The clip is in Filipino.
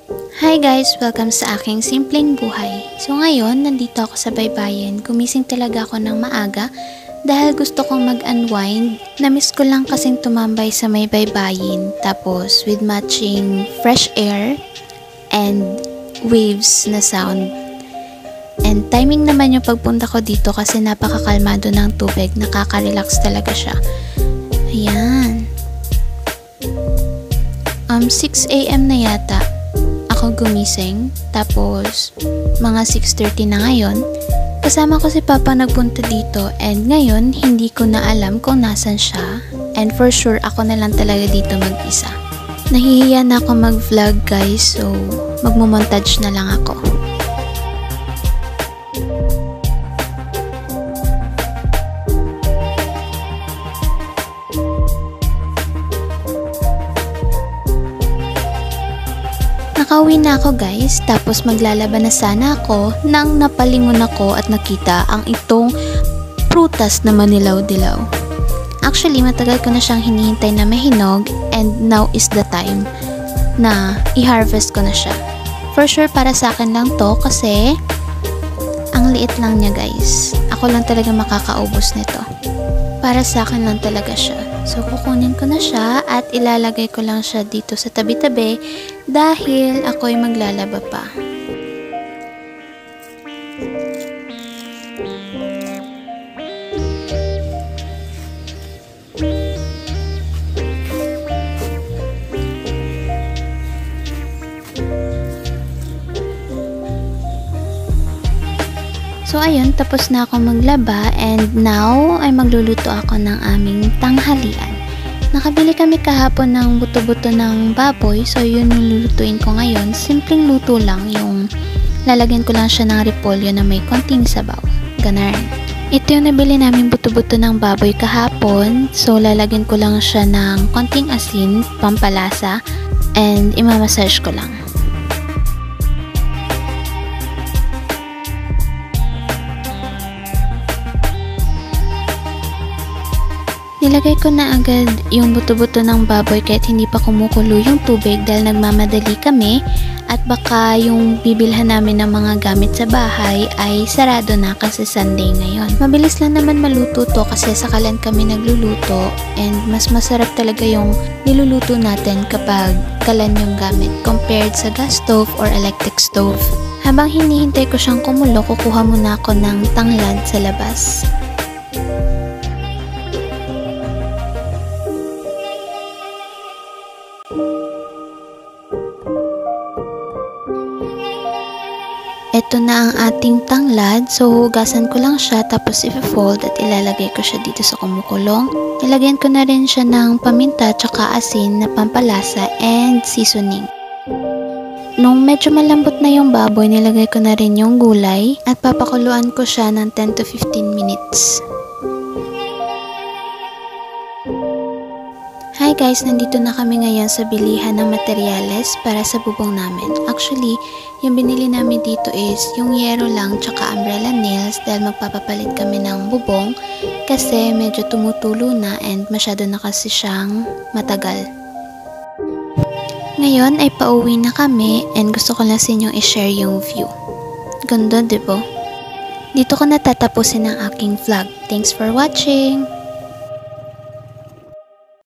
Hi guys! Welcome sa aking simpleng buhay. So ngayon, nandito ako sa baybayin. Gumising talaga ako ng maaga dahil gusto kong mag-unwind. Namiss ko lang kasing tumambay sa may baybayin. Tapos with matching fresh air and waves na sound. And timing naman yung pagpunta ko dito kasi napakakalmado ng tubig. Nakaka-relax talaga siya. Ayan. 6 AM na yata ako gumising, tapos mga 6:30 na ngayon. Kasama ko si Papa nagpunta dito and ngayon hindi ko na alam kung nasan siya and for sure ako na lang talaga dito mag-isa. Nahihiya na ako mag-vlog guys, so magmo-montage na lang ako. Nakauwi na ako guys, tapos maglalaban na sana ako nang napalingon ako at nakita ang itong prutas na manilaw-dilaw. Actually, matagal ko na siyang hinihintay na mahinog and now is the time na i-harvest ko na siya. For sure para sa akin lang to kasi ang liit lang niya guys. Ako lang talaga makakaubos nito. Para sa akin lang talaga siya. So, kukunin ko na siya at ilalagay ko lang siya dito sa tabi-tabi dahil ako'y maglalaba pa. So ayun, tapos na ako maglaba and now ay magluluto ako ng aming tanghalian. Nakabili kami kahapon ng buto-buto ng baboy, so yun yung lulutuin ko ngayon. Simpleng luto lang, yung lalagyan ko lang siya ng repolyo na may konting sabaw. Ganun. Ito yung nabili namin buto-buto ng baboy kahapon, so lalagyan ko lang siya ng konting asin, pampalasa, and imamassage ko lang. Nilagay ko na agad yung buto-buto ng baboy kahit hindi pa kumukulo yung tubig dahil nagmamadali kami at baka yung bibilhan namin ng mga gamit sa bahay ay sarado na kasi Sunday ngayon. Mabilis lang naman maluto to kasi sakalan kami nagluluto and mas masarap talaga yung niluluto natin kapag kalan yung gamit compared sa gas stove or electric stove. Habang hinihintay ko siyang kumulo, kukuha muna ako ng tanglad sa labas. Ito na ang ating tanglad. So, hugasan ko lang siya tapos i-fold at ilalagay ko siya dito sa kumukulong. Nilagyan ko na rin siya ng paminta tsaka asin na pampalasa and seasoning. Nung medyo malambot na yung baboy, nilagay ko na rin yung gulay at papakuluan ko siya ng 10 to 15 minutes. Hi guys, nandito na kami ngayon sa bilihan ng materyales para sa bubong namin. Actually, yung binili namin dito is yung yero lang tsaka umbrella nails dahil magpapapalit kami ng bubong kasi medyo tumutulo na and masyado na kasi siyang matagal. Ngayon ay pauwi na kami and gusto ko lang sa inyong i-share yung view. Ganda, diba? Dito ko natatapusin ang aking vlog. Thanks for watching!